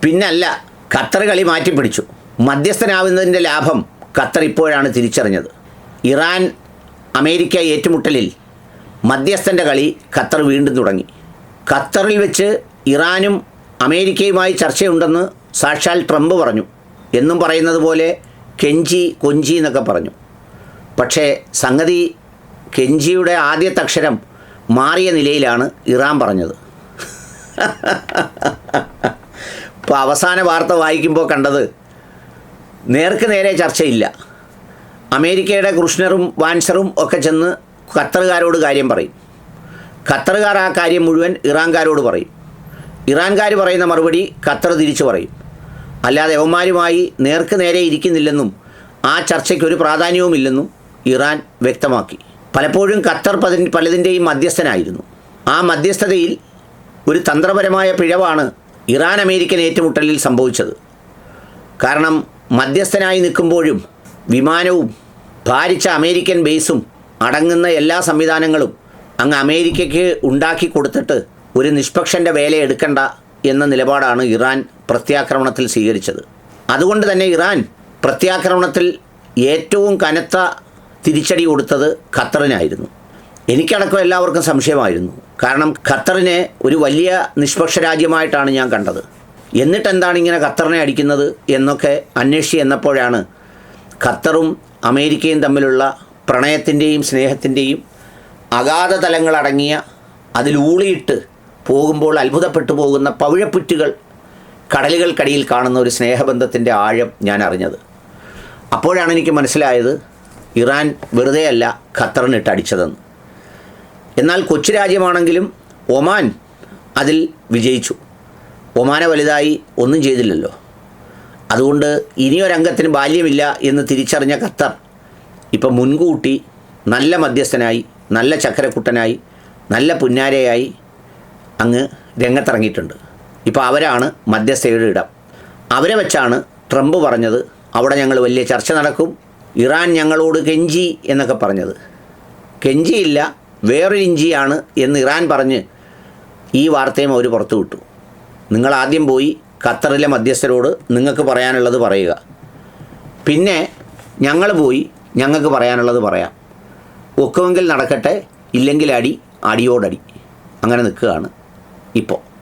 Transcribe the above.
പിന്നല്ല, ഖത്തർ കളി മാറ്റിപ്പിടിച്ചു. മധ്യസ്ഥനാവുന്നതിൻ്റെ ലാഭം ഖത്തർ ഇപ്പോഴാണ് തിരിച്ചറിഞ്ഞത്. ഇറാൻ അമേരിക്ക ഏറ്റുമുട്ടലിൽ മധ്യസ്ഥൻ്റെ കളി ഖത്തർ വീണ്ടും തുടങ്ങി. ഖത്തറിൽ വെച്ച് ഇറാനും അമേരിക്കയുമായി ചർച്ചയുണ്ടെന്ന് സാക്ഷാൽ ട്രംപ് പറഞ്ഞു. എന്നും പറയുന്നത് പോലെ കെഞ്ചി കൊഞ്ചി എന്നൊക്കെ പറഞ്ഞു. പക്ഷേ സംഗതി കെഞ്ചിയുടെ ആദ്യത്തെ അക്ഷരം മാറിയ നിലയിലാണ് ഇറാൻ പറഞ്ഞത്. ഇപ്പോൾ അവസാന വാർത്ത വായിക്കുമ്പോൾ കണ്ടത് നേർക്ക് നേരെ ചർച്ചയില്ല. അമേരിക്കയുടെ കൃഷ്ണറും വാൻസറും ഒക്കെ ചെന്ന് ഖത്തറുകാരോട് കാര്യം പറയും. ഖത്തറുകാർ ആ കാര്യം മുഴുവൻ ഇറാൻകാരോട് പറയും. ഇറാൻകാർ പറയുന്ന മറുപടി ഖത്തർ തിരിച്ചു പറയും. അല്ലാതെ യവന്മാരുമായി നേർക്ക് നേരെ ഇരിക്കുന്നില്ലെന്നും ആ ചർച്ചയ്ക്കൊരു പ്രാധാന്യവുമില്ലെന്നും ഇറാൻ വ്യക്തമാക്കി. പലപ്പോഴും ഖത്തർ പലതിൻ്റെയും മധ്യസ്ഥനായിരുന്നു. ആ മധ്യസ്ഥതയിൽ ഒരു തന്ത്രപരമായ പിഴവാണ് ഇറാൻ അമേരിക്കൻ ഏറ്റുമുട്ടലിൽ സംഭവിച്ചത്. കാരണം മധ്യസ്ഥനായി നിൽക്കുമ്പോഴും വിമാനവും ഭാരിച്ച അമേരിക്കൻ ബേസും അടങ്ങുന്ന എല്ലാ സംവിധാനങ്ങളും അങ്ങ് അമേരിക്കയ്ക്ക് ഉണ്ടാക്കി കൊടുത്തിട്ട് ഒരു നിഷ്പക്ഷൻ്റെ വേല എടുക്കണ്ട എന്ന നിലപാടാണ് ഇറാൻ പ്രത്യാക്രമണത്തിൽ സ്വീകരിച്ചത്. അതുകൊണ്ട് തന്നെ ഇറാൻ പ്രത്യാക്രമണത്തിൽ ഏറ്റവും കനത്ത തിരിച്ചടി കൊടുത്തത് ഖത്തറിനായിരുന്നു. എനിക്കടക്കം എല്ലാവർക്കും സംശയമായിരുന്നു. കാരണം ഖത്തറിനെ ഒരു വലിയ നിഷ്പക്ഷ രാജ്യമായിട്ടാണ് ഞാൻ കണ്ടത്. എന്നിട്ടെന്താണ് ഇങ്ങനെ ഖത്തറിനെ അടിക്കുന്നത് എന്നൊക്കെ അന്വേഷിച്ച് എന്നപ്പോഴാണ് ഖത്തറും അമേരിക്കയും തമ്മിലുള്ള പ്രണയത്തിൻ്റെയും സ്നേഹത്തിൻ്റെയും അഗാധ തലങ്ങളടങ്ങിയ അതിലൂളിയിട്ട് പോകുമ്പോൾ അത്ഭുതപ്പെട്ടു പോകുന്ന പവിഴപ്പുറ്റുകൾ കടലുകൾക്കടിയിൽ കാണുന്ന ഒരു സ്നേഹബന്ധത്തിൻ്റെ ആഴം ഞാൻ അറിഞ്ഞത്. അപ്പോഴാണ് എനിക്ക് മനസ്സിലായത് ഇറാൻ വെറുതെയല്ല ഖത്തറിനിട്ട് അടിച്ചതെന്ന്. എന്നാൽ കൊച്ചു രാജ്യമാണെങ്കിലും ഒമാൻ അതിൽ വിജയിച്ചു. ഒമാനെ വലുതായി ഒന്നും ചെയ്തില്ലല്ലോ. അതുകൊണ്ട് ഇനിയൊരംഗത്തിന് ബാല്യമില്ല എന്ന് തിരിച്ചറിഞ്ഞ ഖത്തർ ഇപ്പം മുൻകൂട്ടി നല്ല മധ്യസ്ഥനായി, നല്ല ചക്കരക്കുട്ടനായി, നല്ല പുന്നാരയായി അങ്ങ് രംഗത്തിറങ്ങിയിട്ടുണ്ട്. ഇപ്പോൾ അവരാണ് മധ്യസ്ഥയുടെ ഇടം. അവരെ വെച്ചാണ് ട്രംപ് പറഞ്ഞത് അവിടെ ഞങ്ങൾ വലിയ ചർച്ച നടക്കും, ഇറാൻ ഞങ്ങളോട് കെഞ്ചി എന്നൊക്കെ പറഞ്ഞത്. കെഞ്ചിയില്ല, വേറൊരു ഇഞ്ചിയാണ് എന്ന് ഇറാൻ പറഞ്ഞ് ഈ വാർത്തയും അവർ പുറത്തു വിട്ടു. നിങ്ങളാദ്യം പോയി ഖത്തറിലെ മധ്യസ്ഥരോട് നിങ്ങൾക്ക് പറയാനുള്ളത് പറയുക, പിന്നെ ഞങ്ങൾ പോയി ഞങ്ങൾക്ക് പറയാനുള്ളത് പറയാം. ഒക്കുമെങ്കിൽ നടക്കട്ടെ, ഇല്ലെങ്കിൽ അടിയോടടി. അങ്ങനെ നിൽക്കുകയാണ് ഇപ്പോൾ.